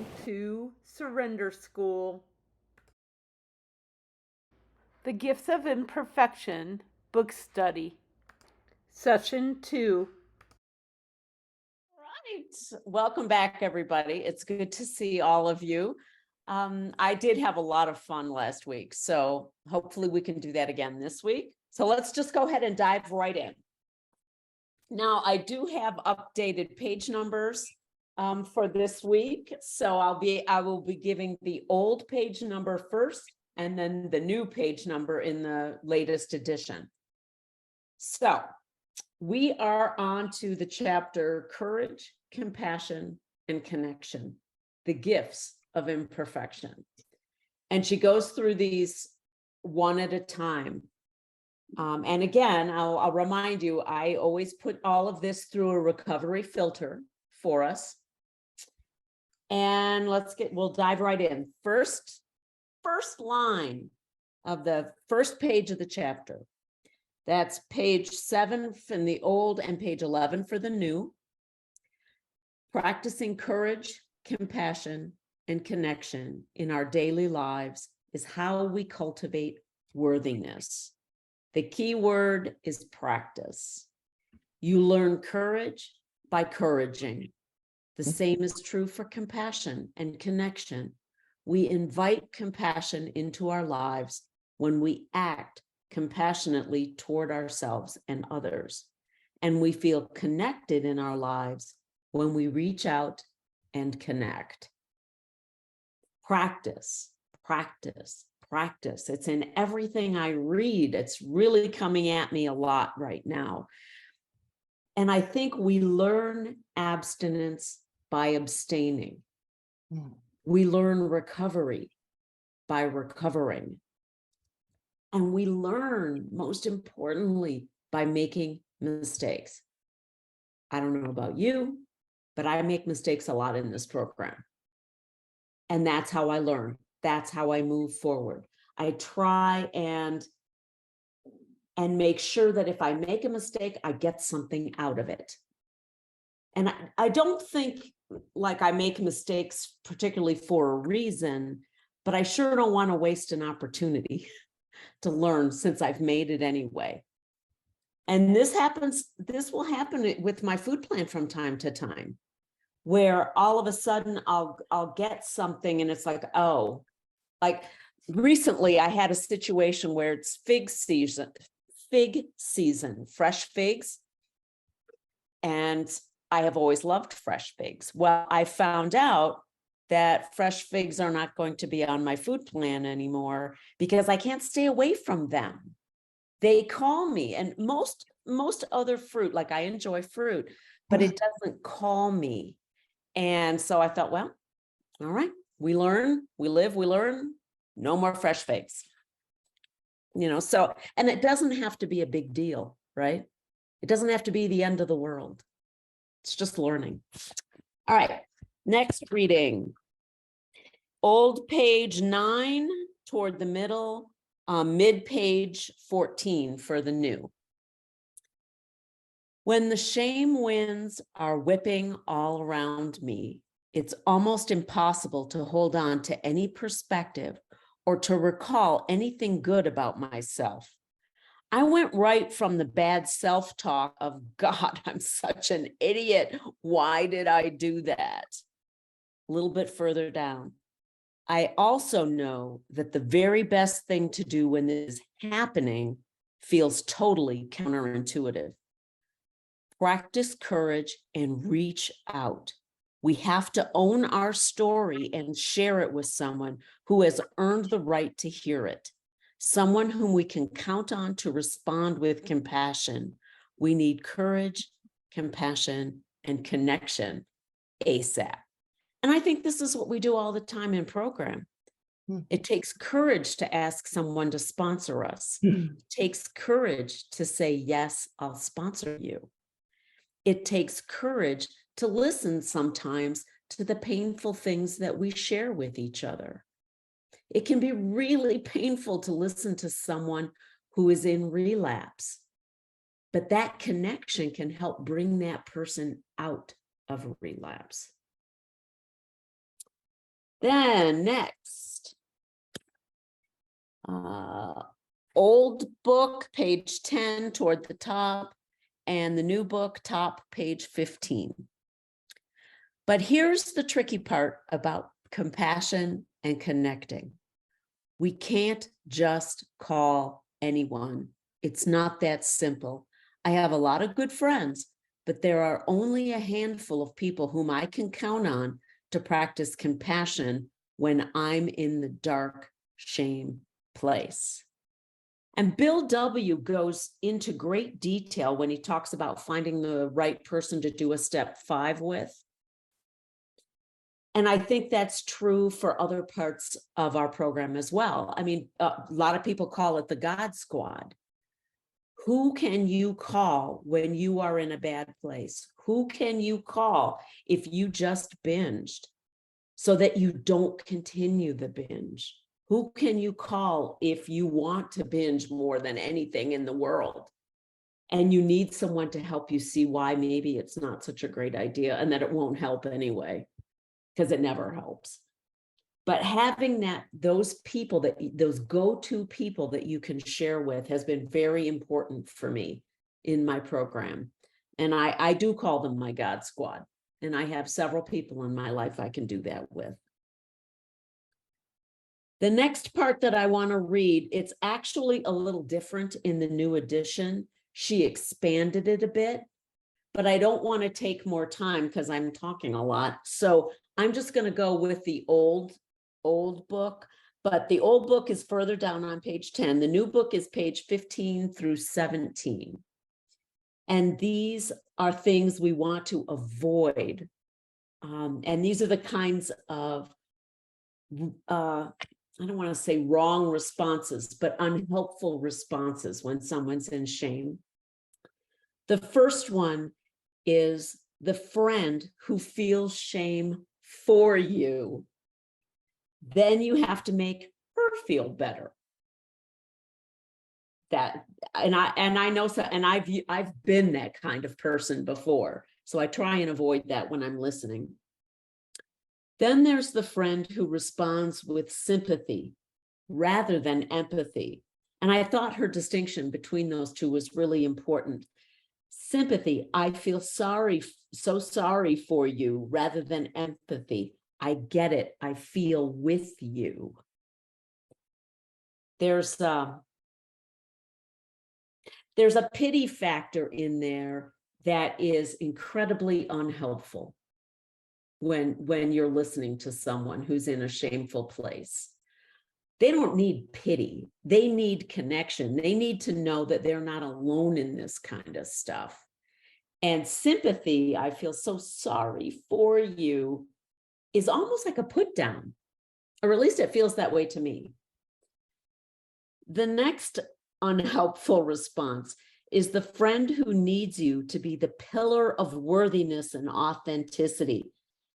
Welcome to Surrender School. The Gifts of Imperfection Book Study. Session 2. Right. Welcome back, everybody. It's good to see all of you. I did have a lot of fun last week, so hopefully we can do that again this week. So let's just go ahead and dive right in. Now, I do have updated page numbers for this week. So I will be giving the old page number first and then the new page number in the latest edition. So we are on to the chapter Courage, Compassion, and Connection, the Gifts of Imperfection. And she goes through these one at a time. And again, I'll remind you, I always put all of this through a recovery filter for us. And we'll dive right in. First line of the first page of the chapter. That's page 7 from the old and page 11 for the new. Practicing courage, compassion, and connection in our daily lives is how we cultivate worthiness. The key word is practice. You learn courage by encouraging. The same is true for compassion and connection. We invite compassion into our lives when we act compassionately toward ourselves and others. And we feel connected in our lives when we reach out and connect. Practice, practice, practice. It's in everything I read. It's really coming at me a lot right now. And I think we learn abstinence by abstaining. We learn recovery by recovering. And we learn, most importantly, by making mistakes. I don't know about you, but I make mistakes a lot in this program. And that's how I learn. That's how I move forward. I try and make sure that if I make a mistake, I get something out of it. And I don't think like I make mistakes particularly for a reason, but I sure don't want to waste an opportunity to learn since I've made it anyway. And this will happen with my food plan from time to time, where all of a sudden I'll get something and it's like, oh, like recently I had a situation where it's fig season, fresh figs. And I have always loved fresh figs. Well, I found out that fresh figs are not going to be on my food plan anymore because I can't stay away from them. They call me, and most other fruit, like I enjoy fruit, but it doesn't call me. And so I thought, well, all right, we learn, we live, we learn, no more fresh figs. So, and it doesn't have to be a big deal, right? It doesn't have to be the end of the world. It's just learning. All right, next reading. Old page 9 toward the middle, mid-page 14 for the new. When the shame winds are whipping all around me, it's almost impossible to hold on to any perspective or to recall anything good about myself. I went right from the bad self-talk of, God, I'm such an idiot. Why did I do that? A little bit further down. I also know that the very best thing to do when this is happening feels totally counterintuitive. Practice courage and reach out. We have to own our story and share it with someone who has earned the right to hear it. Someone whom we can count on to respond with compassion. We need courage, compassion, and connection ASAP. And I think this is what we do all the time in program. It takes courage to ask someone to sponsor us. It takes courage to say, yes, I'll sponsor you. It takes courage to listen sometimes to the painful things that we share with each other. It can be really painful to listen to someone who is in relapse, but that connection can help bring that person out of a relapse. Then next, old book, page 10 toward the top, and the new book, top, page 15. But here's the tricky part about compassion and connecting. We can't just call anyone. It's not that simple. I have a lot of good friends, but there are only a handful of people whom I can count on to practice compassion when I'm in the dark shame place. And Bill W. goes into great detail when he talks about finding the right person to do a step 5 with. And I think that's true for other parts of our program as well. I mean, a lot of people call it the God Squad. Who can you call when you are in a bad place? Who can you call if you just binged so that you don't continue the binge? Who can you call if you want to binge more than anything in the world? And you need someone to help you see why maybe it's not such a great idea and that it won't help anyway, because it never helps. But having those people, those go-to people that you can share with has been very important for me in my program. And I do call them my God Squad. And I have several people in my life I can do that with. The next part that I want to read, it's actually a little different in the new edition. She expanded it a bit, but I don't want to take more time because I'm talking a lot. So I'm just going to go with the old book, but the old book is further down on page 10. The new book is page 15 through 17. And these are things we want to avoid. And these are the kinds of, I don't want to say wrong responses, but unhelpful responses when someone's in shame. The first one is the friend who feels shame for you. Then you have to make her feel better. I know so, and I've been that kind of person before, so I try and avoid that when I'm listening. Then there's the friend who responds with sympathy rather than empathy. And I thought her distinction between those two was really important. Sympathy, I feel so sorry for you, rather than empathy. I get it. I feel with you. There's a pity factor in there that is incredibly unhelpful when you're listening to someone who's in a shameful place. They don't need pity. They need connection. They need to know that they're not alone in this kind of stuff. And sympathy, I feel so sorry for you, is almost like a put down, or at least it feels that way to me. The next unhelpful response is the friend who needs you to be the pillar of worthiness and authenticity.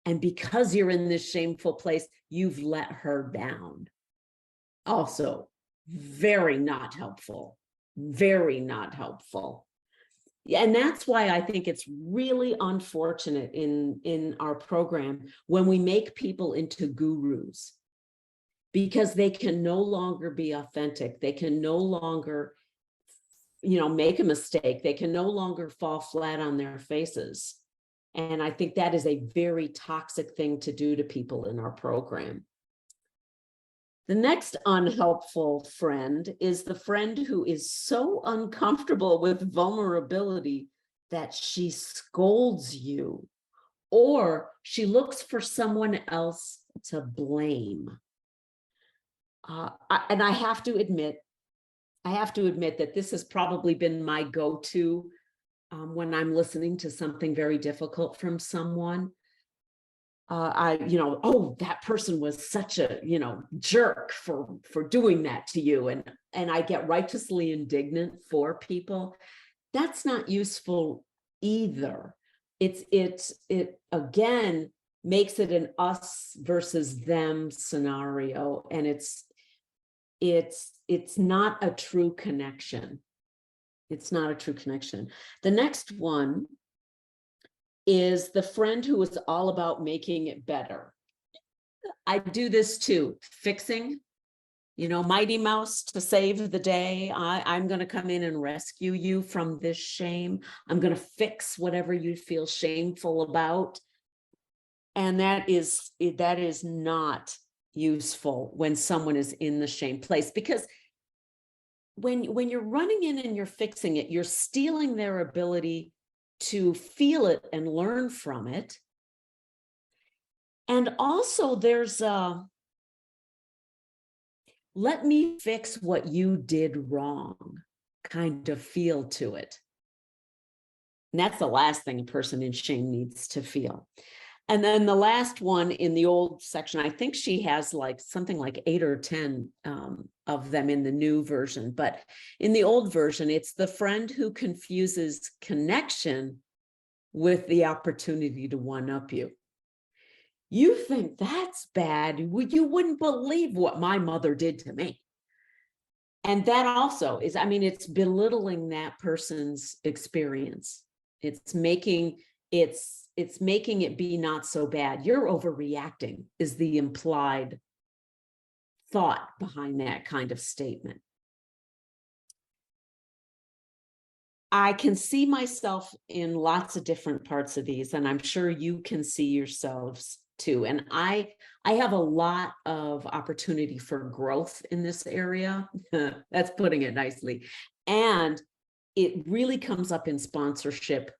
And because you're in this shameful place, you've let her down. Also, very not helpful, very not helpful. And that's why I think it's really unfortunate in our program when we make people into gurus, because they can no longer be authentic. They can no longer, make a mistake. They can no longer fall flat on their faces. And I think that is a very toxic thing to do to people in our program. The next unhelpful friend is the friend who is so uncomfortable with vulnerability that she scolds you, or she looks for someone else to blame. And I have to admit that this has probably been my go-to when I'm listening to something very difficult from someone. That person was such a, jerk for doing that to you. And I get righteously indignant for people. That's not useful either. It again makes it an us versus them scenario. And it's not a true connection. It's not a true connection. The next one is the friend who is all about making it better. I do this too, fixing, Mighty Mouse to save the day. I'm going to come in and rescue you from this shame. I'm going to fix whatever you feel shameful about. And that is not useful when someone is in the shame place, because when you're running in and you're fixing it, you're stealing their ability to feel it and learn from it. And also there's let me fix what you did wrong kind of feel to it. And that's the last thing a person in shame needs to feel. And then the last one in the old section, I think she has like something like 8 or 10 of them in the new version. But in the old version, it's the friend who confuses connection with the opportunity to one-up you. You think that's bad. You wouldn't believe what my mother did to me. And that also is, it's belittling that person's experience. It's making it be not so bad. You're overreacting is the implied thought behind that kind of statement. I can see myself in lots of different parts of these, and I'm sure you can see yourselves too. And I have a lot of opportunity for growth in this area. That's putting it nicely. And it really comes up in sponsorship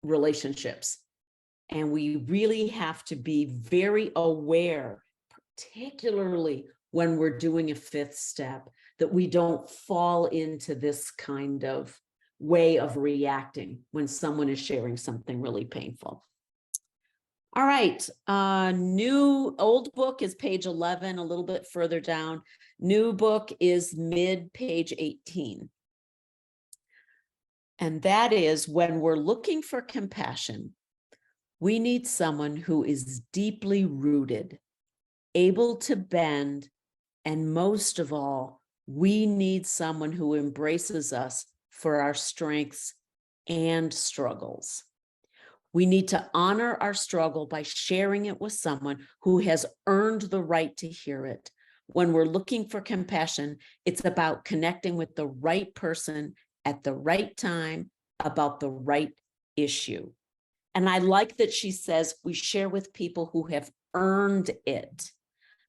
relationships. And we really have to be very aware, particularly when we're doing a fifth step, that we don't fall into this kind of way of reacting when someone is sharing something really painful. All right, old book is page 11, a little bit further down. New book is mid-page 18. And that is, when we're looking for compassion, we need someone who is deeply rooted, able to bend, and most of all, we need someone who embraces us for our strengths and struggles. We need to honor our struggle by sharing it with someone who has earned the right to hear it. When we're looking for compassion, it's about connecting with the right person at the right time about the right issue. And I like that she says we share with people who have earned it,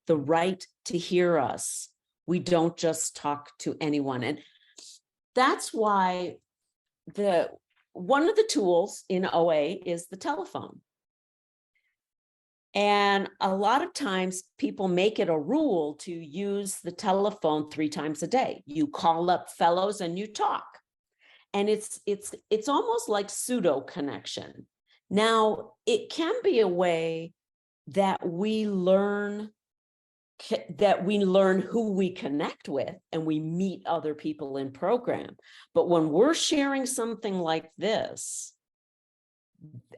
the right to hear us. We don't just talk to anyone. And that's why one of the tools in OA is the telephone. And a lot of times people make it a rule to use the telephone 3 times a day. You call up fellows and you talk. And it's almost like pseudo connection. Now, it can be a way that we learn who we connect with and we meet other people in program. But when we're sharing something like this,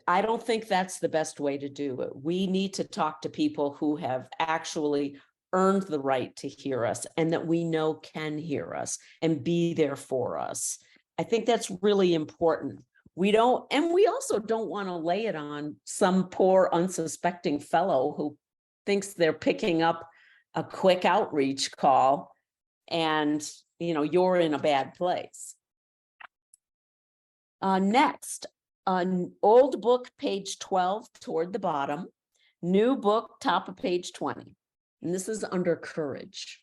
I don't think that's the best way to do it. We need to talk to people who have actually earned the right to hear us and that we know can hear us and be there for us. I think that's really important. We also don't want to lay it on some poor unsuspecting fellow who thinks they're picking up a quick outreach call and you're in a bad place. Next, old book, page 12 toward the bottom, new book, top of page 20. And this is under courage.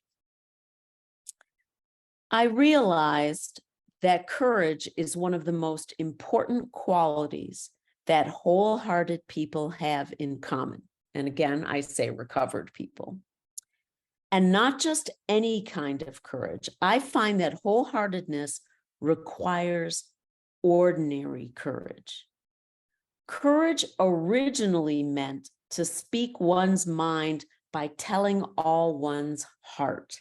I realized that courage is one of the most important qualities that wholehearted people have in common. And again, I say recovered people. And not just any kind of courage. I find that wholeheartedness requires ordinary courage. Courage originally meant to speak one's mind by telling all one's heart.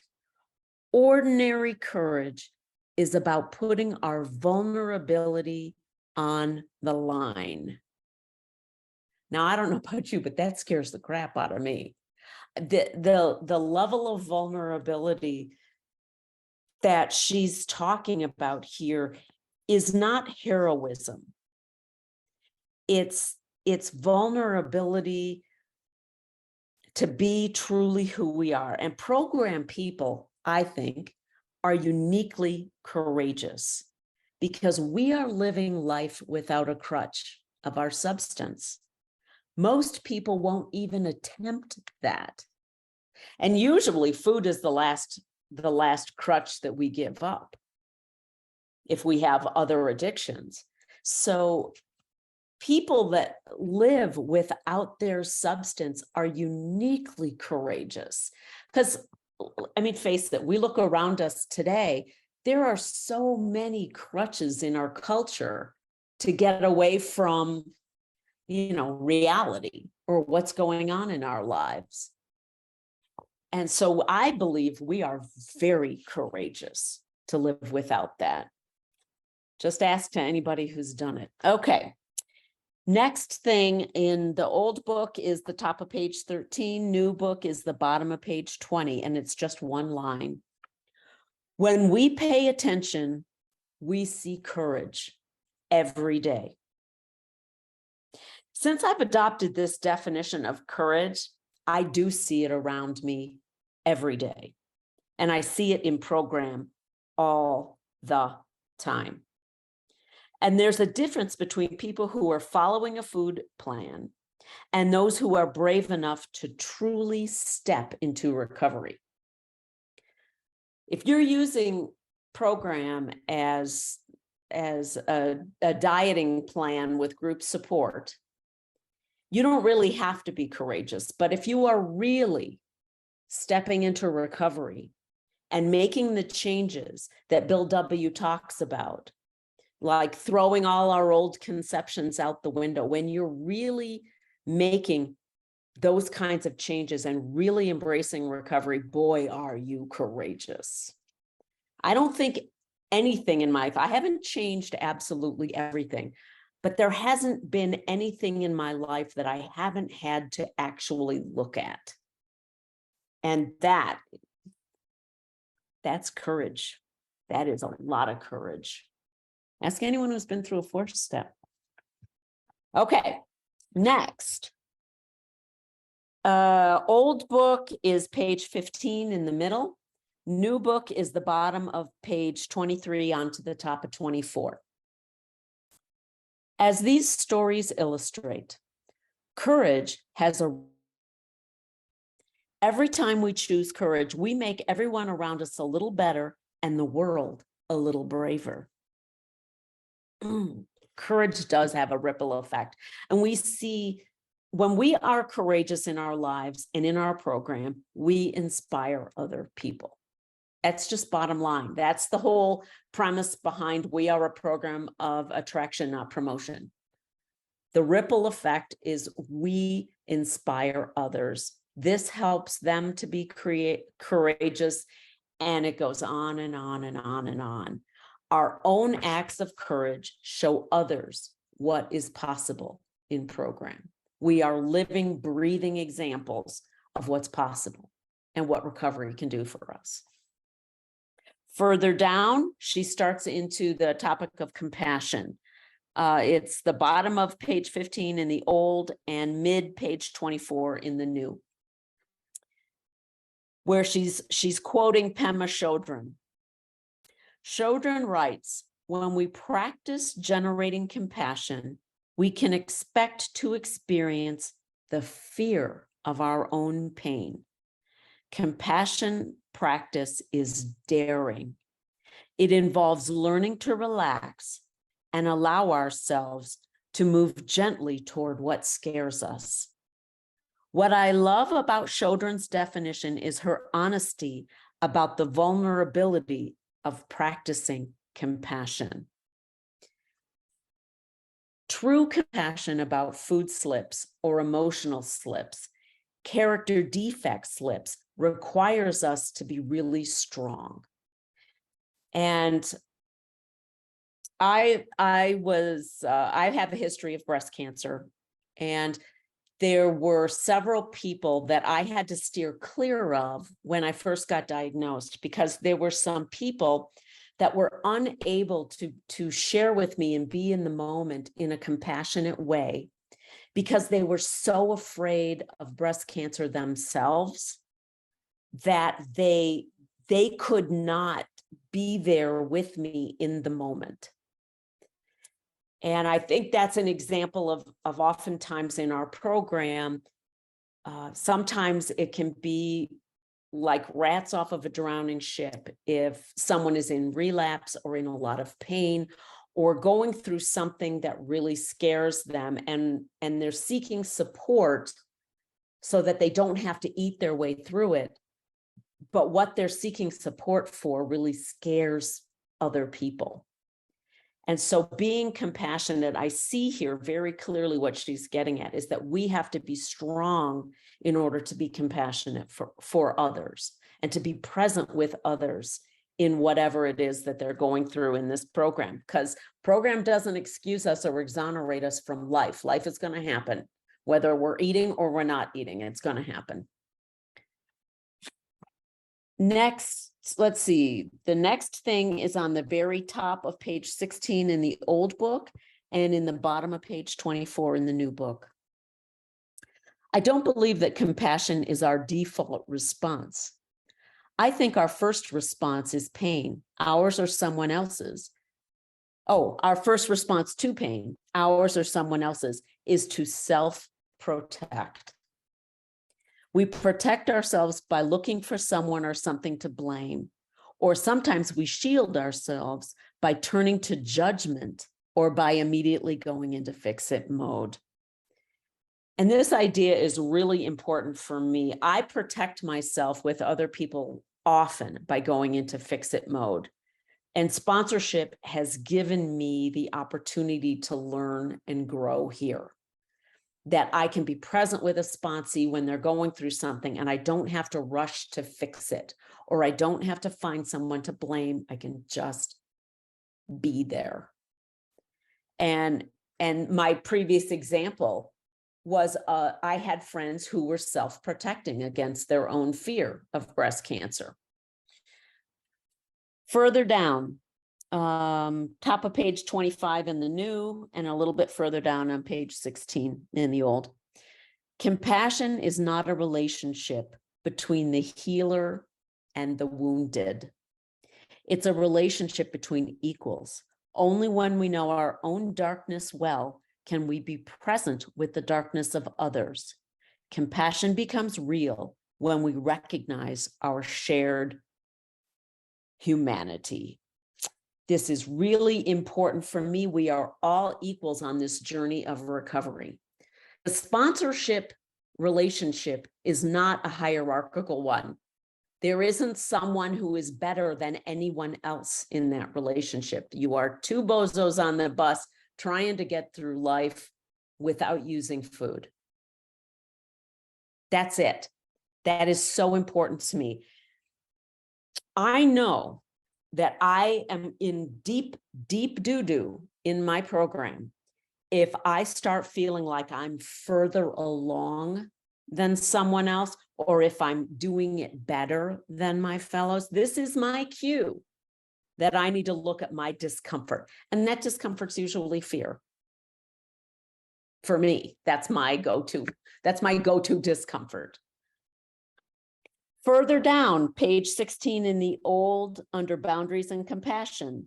Ordinary courage is about putting our vulnerability on the line. Now, I don't know about you, but that scares the crap out of me. The level of vulnerability that she's talking about here is not heroism. It's vulnerability to be truly who we are. And program people, I think, are uniquely courageous because we are living life without a crutch of our substance. Most people won't even attempt that. And usually food is the last crutch that we give up if we have other addictions. So people that live without their substance are uniquely courageous. Because, I mean, face it, we look around us today, there are so many crutches in our culture to get away from, reality or what's going on in our lives. And so I believe we are very courageous to live without that. Just ask to anybody who's done it. Okay. Next thing in the old book is the top of page 13. New book is the bottom of page 20, and it's just one line. When we pay attention, we see courage every day. Since I've adopted this definition of courage, I do see it around me every day. And I see it in program all the time. And there's a difference between people who are following a food plan and those who are brave enough to truly step into recovery. If you're using program as a dieting plan with group support, you don't really have to be courageous. But if you are really stepping into recovery and making the changes that Bill W. talks about, like throwing all our old conceptions out the window, when you're really making those kinds of changes and really embracing recovery, boy, are you courageous. I don't think anything in my life, I haven't changed absolutely everything, but there hasn't been anything in my life that I haven't had to actually look at. And that's courage. That is a lot of courage. Ask anyone who's been through a 4-step. Okay, next. Old book is page 15 in the middle. New book is the bottom of page 23 onto the top of 24. As these stories illustrate, courage has every time we choose courage, we make everyone around us a little better and the world a little braver. Courage does have a ripple effect. And we see when we are courageous in our lives and in our program, we inspire other people. That's just bottom line. That's the whole premise behind we are a program of attraction, not promotion. The ripple effect is we inspire others. This helps them to be courageous, and it goes on and on and on and on. Our own acts of courage show others what is possible in program. We are living, breathing examples of what's possible and what recovery can do for us. Further down, she starts into the topic of compassion. It's the bottom of page 15 in the old and mid page 24 in the new, where she's quoting Pema Chodron. Chodron writes, when we practice generating compassion, we can expect to experience the fear of our own pain. Compassion practice is daring. It involves learning to relax and allow ourselves to move gently toward what scares us. What I love about Chodron's definition is her honesty about the vulnerability of practicing compassion. True compassion about food slips or emotional slips, character defect slips, requires us to be really strong. And I have a history of breast cancer, and there were several people that I had to steer clear of when I first got diagnosed, because there were some people that were unable to share with me and be in the moment in a compassionate way, because they were so afraid of breast cancer themselves that they could not be there with me in the moment. And I think that's an example of oftentimes in our program, sometimes it can be like rats off of a drowning ship if someone is in relapse or in a lot of pain or going through something that really scares them, and they're seeking support so that they don't have to eat their way through it. But what they're seeking support for really scares other people. And so being compassionate, I see here very clearly what she's getting at is that we have to be strong in order to be compassionate for others and to be present with others in whatever it is that they're going through in this program, because program doesn't excuse us or exonerate us from life. Life is going to happen, whether we're eating or we're not eating, it's going to happen. Next, let's see. The next thing is on the very top of page 16 in the old book and in the bottom of page 24 in the new book. I don't believe that compassion is our default response. I think our first response is pain, ours or someone else's. Oh, our first response to pain, ours or someone else's, is to self-protect. We protect ourselves by looking for someone or something to blame, or sometimes we shield ourselves by turning to judgment or by immediately going into fix-it mode. And this idea is really important for me. I protect myself with other people often by going into fix-it mode. And sponsorship has given me the opportunity to learn and grow here. That I can be present with a sponsee when they're going through something and I don't have to rush to fix it, or I don't have to find someone to blame. I can just be there. And my previous example was I had friends who were self-protecting against their own fear of breast cancer. Further down, top of page 25 in the new, and a little bit further down on page 16 in the old. Compassion is not a relationship between the healer and the wounded. It's a relationship between equals. Only when we know our own darkness well can we be present with the darkness of others. Compassion becomes real when we recognize our shared humanity. This is really important for me. We are all equals on this journey of recovery. The sponsorship relationship is not a hierarchical one. There isn't someone who is better than anyone else in that relationship. You are two bozos on the bus trying to get through life without using food. That's it. That is so important to me. I know that I am in deep, deep doo-doo in my program if I start feeling like I'm further along than someone else, or if I'm doing it better than my fellows. This is my cue that I need to look at my discomfort. And that discomfort's usually fear. For me, that's my go-to. That's my go-to discomfort. Further down, page 16 in the old, under boundaries and compassion,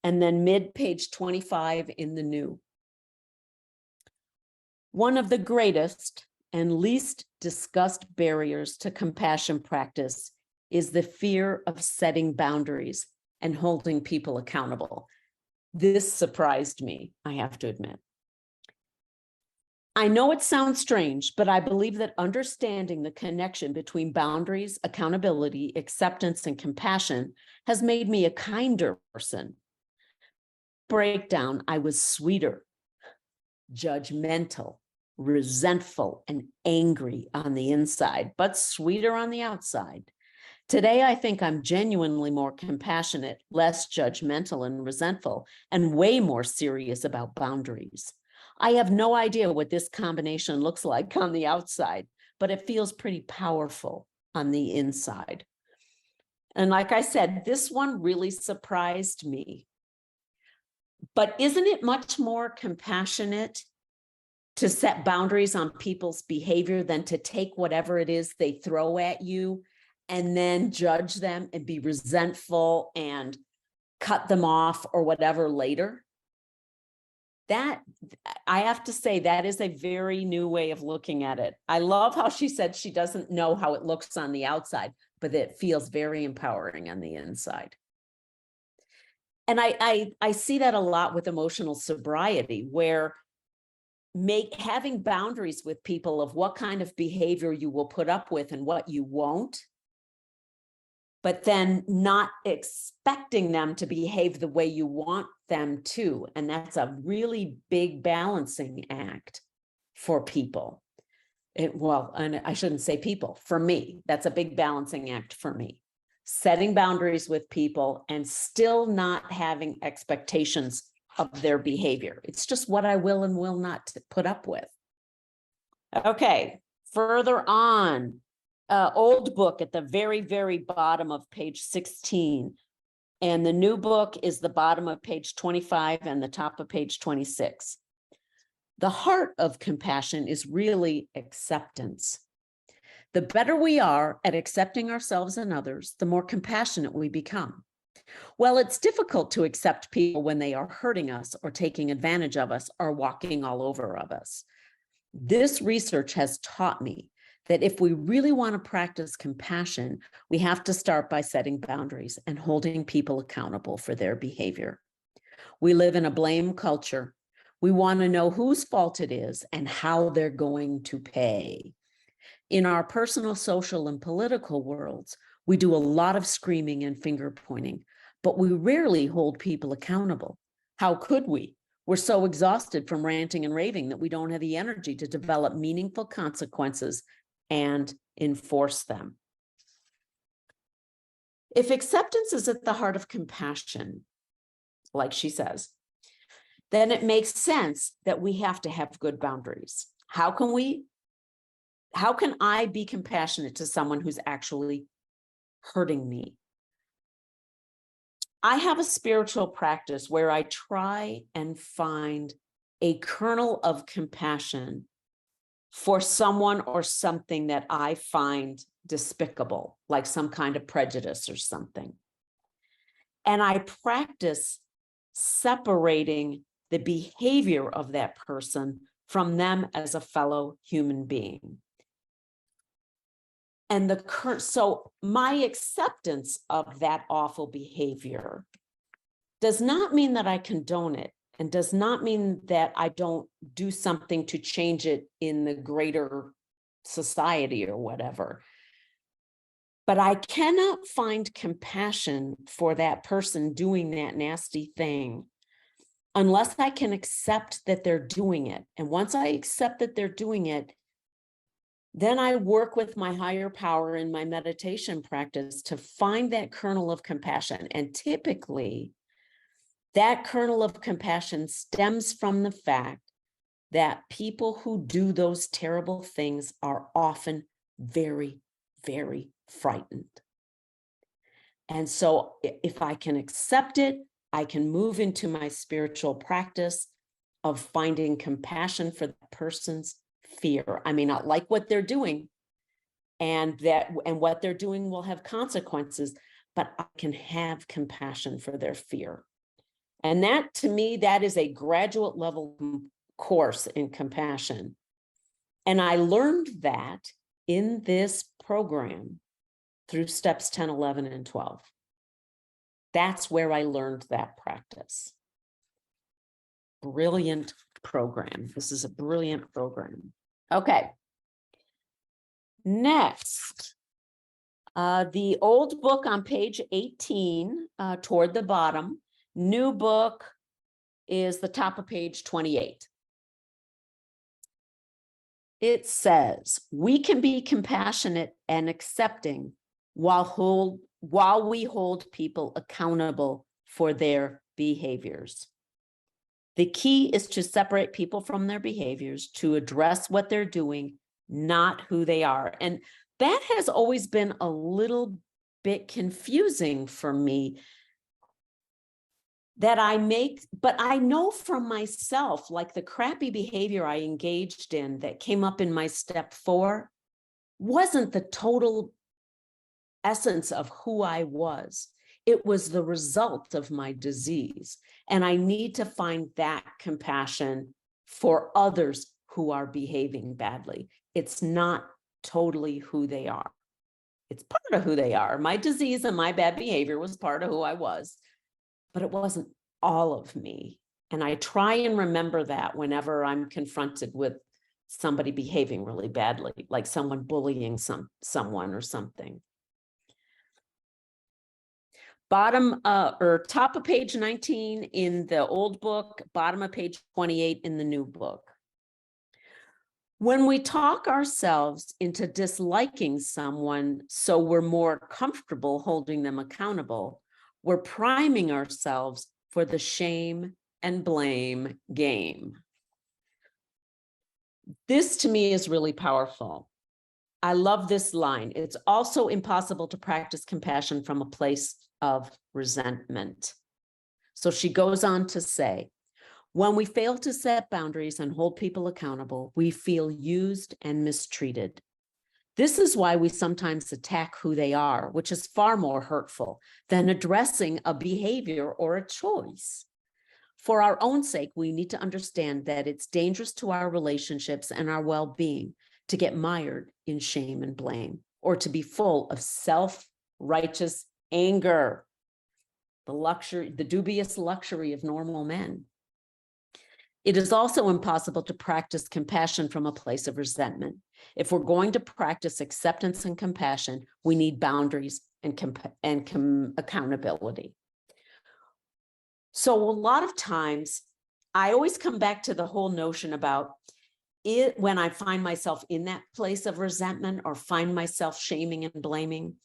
and then mid-page 25 in the new. One of the greatest and least discussed barriers to compassion practice is the fear of setting boundaries and holding people accountable. This surprised me, I have to admit. I know it sounds strange, but I believe that understanding the connection between boundaries, accountability, acceptance, and compassion has made me a kinder person. Breakdown, I was sweeter, judgmental, resentful, and angry on the inside, but sweeter on the outside. Today, I think I'm genuinely more compassionate, less judgmental and resentful, and way more serious about boundaries. I have no idea what this combination looks like on the outside, but it feels pretty powerful on the inside. And like I said, this one really surprised me. But isn't it much more compassionate to set boundaries on people's behavior than to take whatever it is they throw at you and then judge them and be resentful and cut them off or whatever later. That, I have to say, that is a very new way of looking at it. I love how she said she doesn't know how it looks on the outside, but it feels very empowering on the inside. And I see that a lot with emotional sobriety, where having boundaries with people of what kind of behavior you will put up with and what you won't, but then not expecting them to behave the way you want them to. And that's a really big balancing act for people. And I shouldn't say people, for me, that's a big balancing act for me. Setting boundaries with people and still not having expectations of their behavior. It's just what I will and will not put up with. Okay, further on. Old book at the very, very bottom of page 16. And the new book is the bottom of page 25 and the top of page 26. The heart of compassion is really acceptance. The better we are at accepting ourselves and others, the more compassionate we become. Well, it's difficult to accept people when they are hurting us or taking advantage of us or walking all over of us. This research has taught me that if we really want to practice compassion, we have to start by setting boundaries and holding people accountable for their behavior. We live in a blame culture. We want to know whose fault it is and how they're going to pay. In our personal, social, and political worlds, we do a lot of screaming and finger pointing, but we rarely hold people accountable. How could we? We're so exhausted from ranting and raving that we don't have the energy to develop meaningful consequences and enforce them. If acceptance is at the heart of compassion, like she says, then it makes sense that we have to have good boundaries. How can I be compassionate to someone who's actually hurting me? I have a spiritual practice where I try and find a kernel of compassion for someone or something that I find despicable, like some kind of prejudice or something. And I practice separating the behavior of that person from them as a fellow human being. And so my acceptance of that awful behavior does not mean that I condone it, and does not mean that I don't do something to change it in the greater society or whatever. But I cannot find compassion for that person doing that nasty thing unless I can accept that they're doing it. And once I accept that they're doing it, then I work with my higher power in my meditation practice to find that kernel of compassion. And typically, that kernel of compassion stems from the fact that people who do those terrible things are often very, very frightened. And so if I can accept it, I can move into my spiritual practice of finding compassion for the person's fear. I may not like what they're doing, and what they're doing will have consequences, but I can have compassion for their fear. And that, to me, that is a graduate level course in compassion. And I learned that in this program through steps 10, 11, and 12. That's where I learned that practice. Brilliant program. This is a brilliant program. Okay. Next, the old book on page 18, toward the bottom. New book is the top of page 28. It says, we can be compassionate and accepting while we hold people accountable for their behaviors. The key is to separate people from their behaviors, to address what they're doing, not who they are. And that has always been a little bit confusing for me. that I make, but I know from myself, like the crappy behavior I engaged in that came up in my step 4 wasn't the total essence of who I was. It was the result of my disease. And I need to find that compassion for others who are behaving badly. It's not totally who they are. It's part of who they are. My disease and my bad behavior was part of who I was, but it wasn't all of me. And I try and remember that whenever I'm confronted with somebody behaving really badly, like someone bullying someone or something. Bottom or top of page 19 in the old book, bottom of page 28 in the new book. When we talk ourselves into disliking someone so we're more comfortable holding them accountable, we're priming ourselves for the shame and blame game. This to me is really powerful. I love this line. It's also impossible to practice compassion from a place of resentment. So she goes on to say, when we fail to set boundaries and hold people accountable, we feel used and mistreated. This is why we sometimes attack who they are, which is far more hurtful than addressing a behavior or a choice. For our own sake, we need to understand that it's dangerous to our relationships and our well-being to get mired in shame and blame, or to be full of self-righteous anger, the dubious luxury of normal men. It is also impossible to practice compassion from a place of resentment. If we're going to practice acceptance and compassion, we need boundaries and accountability. So a lot of times, I always come back to the whole notion about it when I find myself in that place of resentment or find myself shaming and blaming.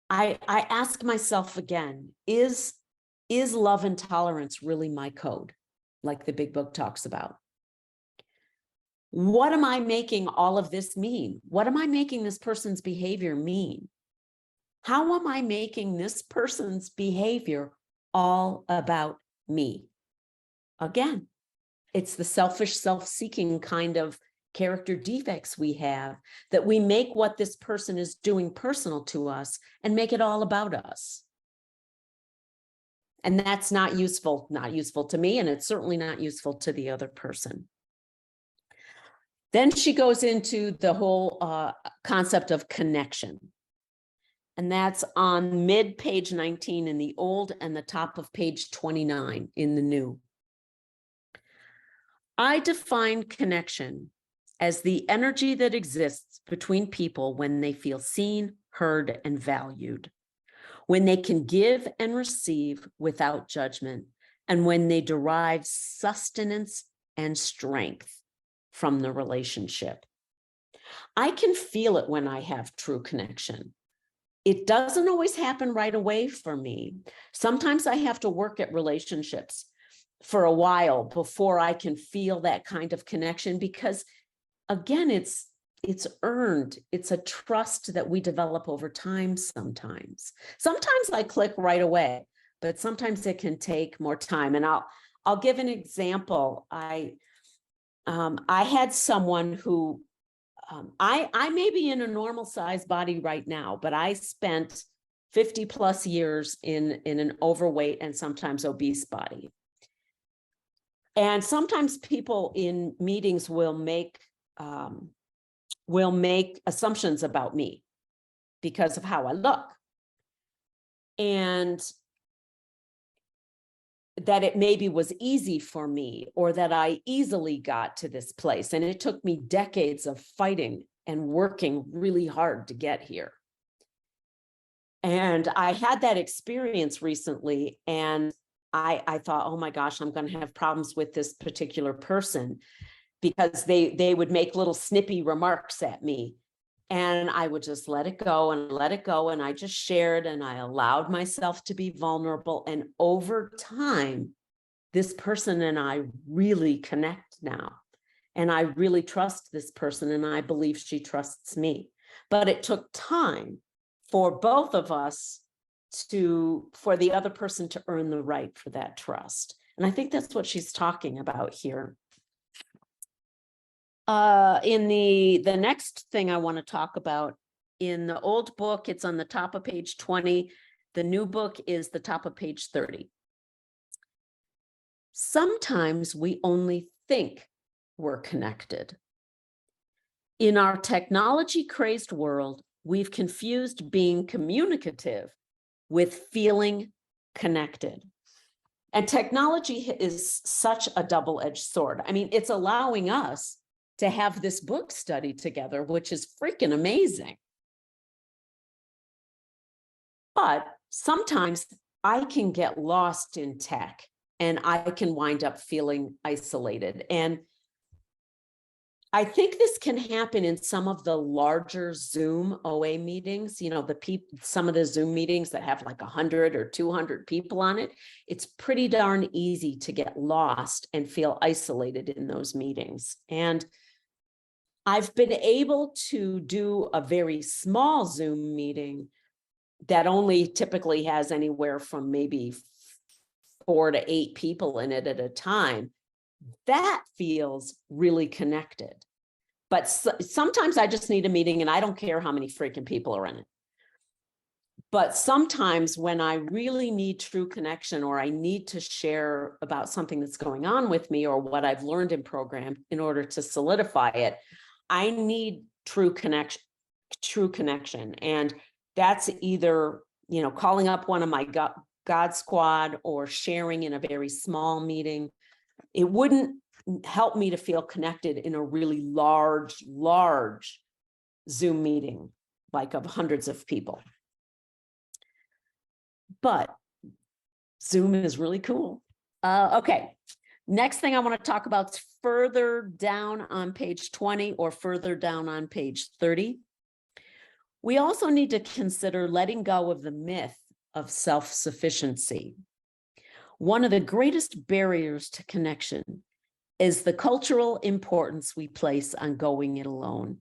I ask myself again, is love and tolerance really my code, like the big book talks about? What am I making all of this mean? What am I making this person's behavior mean? How am I making this person's behavior all about me? Again, it's the selfish, self-seeking kind of character defects we have, that we make what this person is doing personal to us and make it all about us. And that's not useful to me, and it's certainly not useful to the other person. Then she goes into the whole concept of connection. And that's on mid-page 19 in the old and the top of page 29 in the new. I define connection as the energy that exists between people when they feel seen, heard, and valued, when they can give and receive without judgment, and when they derive sustenance and strength from the relationship. I can feel it when I have true connection. It doesn't always happen right away for me. Sometimes I have to work at relationships for a while before I can feel that kind of connection, because again, it's earned. It's a trust that we develop over time sometimes. Sometimes I click right away, but sometimes it can take more time. And I'll give an example. I had someone who I may be in a normal size body right now, but I spent 50 plus years in an overweight and sometimes obese body. And sometimes people in meetings will make assumptions about me because of how I look. And that it maybe was easy for me, or that I easily got to this place. And it took me decades of fighting and working really hard to get here. And I had that experience recently, and I thought, oh my gosh, I'm going to have problems with this particular person, because they would make little snippy remarks at me. And I would just let it go and let it go. And I just shared, and I allowed myself to be vulnerable. And over time, this person and I really connect now. And I really trust this person, and I believe she trusts me. But it took time for both of us for the other person to earn the right for that trust. And I think that's what she's talking about here. In the next thing I want to talk about, in the old book, it's on the top of page 20. The new book is the top of page 30. Sometimes we only think we're connected. In our technology-crazed world, we've confused being communicative with feeling connected. And technology is such a double-edged sword. I mean, it's allowing us to have this book study together, which is freaking amazing. But sometimes I can get lost in tech and I can wind up feeling isolated. And I think this can happen in some of the larger Zoom OA meetings, you know, some of the Zoom meetings that have like 100 or 200 people on it. It's pretty darn easy to get lost and feel isolated in those meetings. And I've been able to do a very small Zoom meeting that only typically has anywhere from maybe 4 to 8 people in it at a time. That feels really connected. But sometimes I just need a meeting and I don't care how many freaking people are in it. But sometimes when I really need true connection, or I need to share about something that's going on with me or what I've learned in program in order to solidify it, I need true connection. And that's either, you know, calling up one of my God squad or sharing in a very small meeting. It wouldn't help me to feel connected in a really large Zoom meeting, like of hundreds of people. But Zoom is really cool. Okay, next thing I want to talk about is further down on page 20 or further down on page 30. We also need to consider letting go of the myth of self-sufficiency. One of the greatest barriers to connection is the cultural importance we place on going it alone.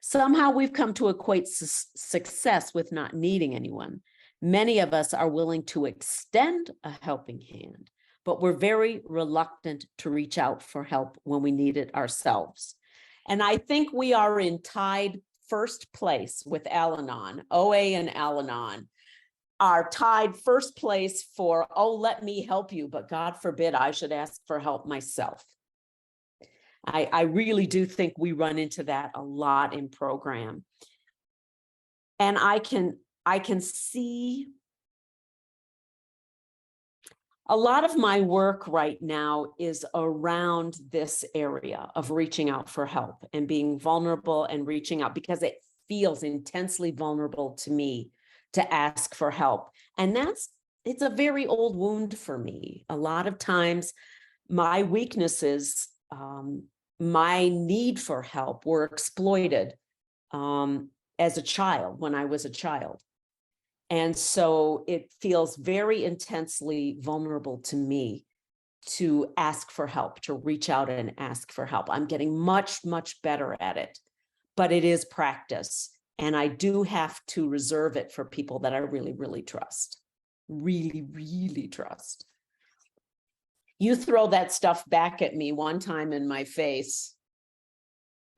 Somehow we've come to equate success with not needing anyone. Many of us are willing to extend a helping hand, but we're very reluctant to reach out for help when we need it ourselves. And I think we are in tied first place with Al-Anon. OA and Al-Anon are tied first place for, oh, let me help you, but God forbid I should ask for help myself. I really do think we run into that a lot in program. And I can see a lot of my work right now is around this area of reaching out for help and being vulnerable and reaching out, because it feels intensely vulnerable to me to ask for help. And it's a very old wound for me. A lot of times my weaknesses, my need for help were exploited as a child, when I was a child. And so it feels very intensely vulnerable to me to ask for help, to reach out and ask for help. I'm getting much, much better at it, but it is practice. And I do have to reserve it for people that I really, really trust. Really, really trust. You throw that stuff back at me one time in my face,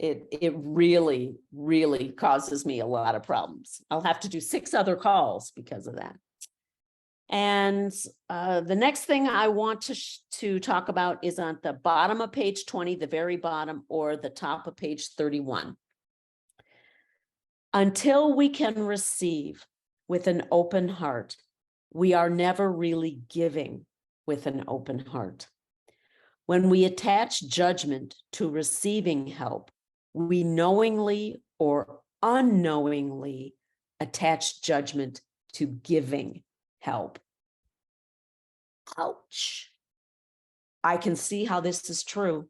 it really, really causes me a lot of problems. I'll have to do 6 other calls because of that. And the next thing I want to talk about is on the bottom of page 20, the very bottom, or the top of page 31. Until we can receive with an open heart, we are never really giving with an open heart. When we attach judgment to receiving help, we knowingly or unknowingly attach judgment to giving help. Ouch. I can see how this is true.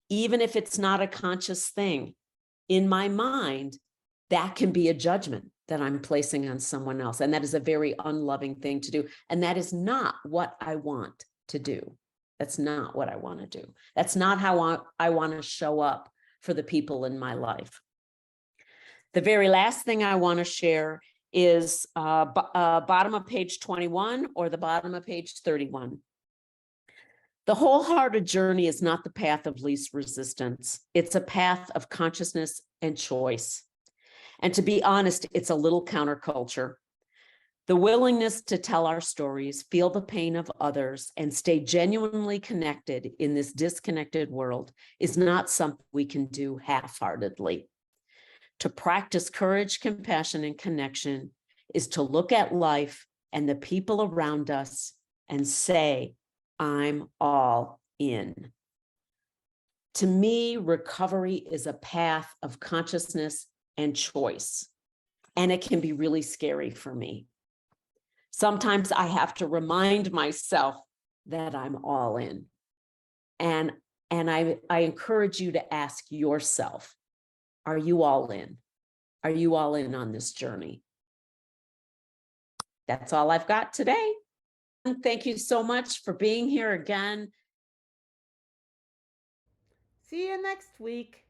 Even if it's not a conscious thing, in my mind, that can be a judgment that I'm placing on someone else. And that is a very unloving thing to do. And that is not what I want to do. That's not what I want to do. That's not how I want to show up for the people in my life. The very last thing I want to share is bottom of page 21 or the bottom of page 31. The wholehearted journey is not the path of least resistance. It's a path of consciousness and choice. And to be honest, it's a little counterculture. The willingness to tell our stories, feel the pain of others, and stay genuinely connected in this disconnected world is not something we can do half-heartedly. To practice courage, compassion, and connection is to look at life and the people around us and say, I'm all in. To me, recovery is a path of consciousness and choice, and it can be really scary for me. Sometimes I have to remind myself that I'm all in. And I encourage you to ask yourself, are you all in? Are you all in on this journey? That's all I've got today. Thank you so much for being here again. See you next week.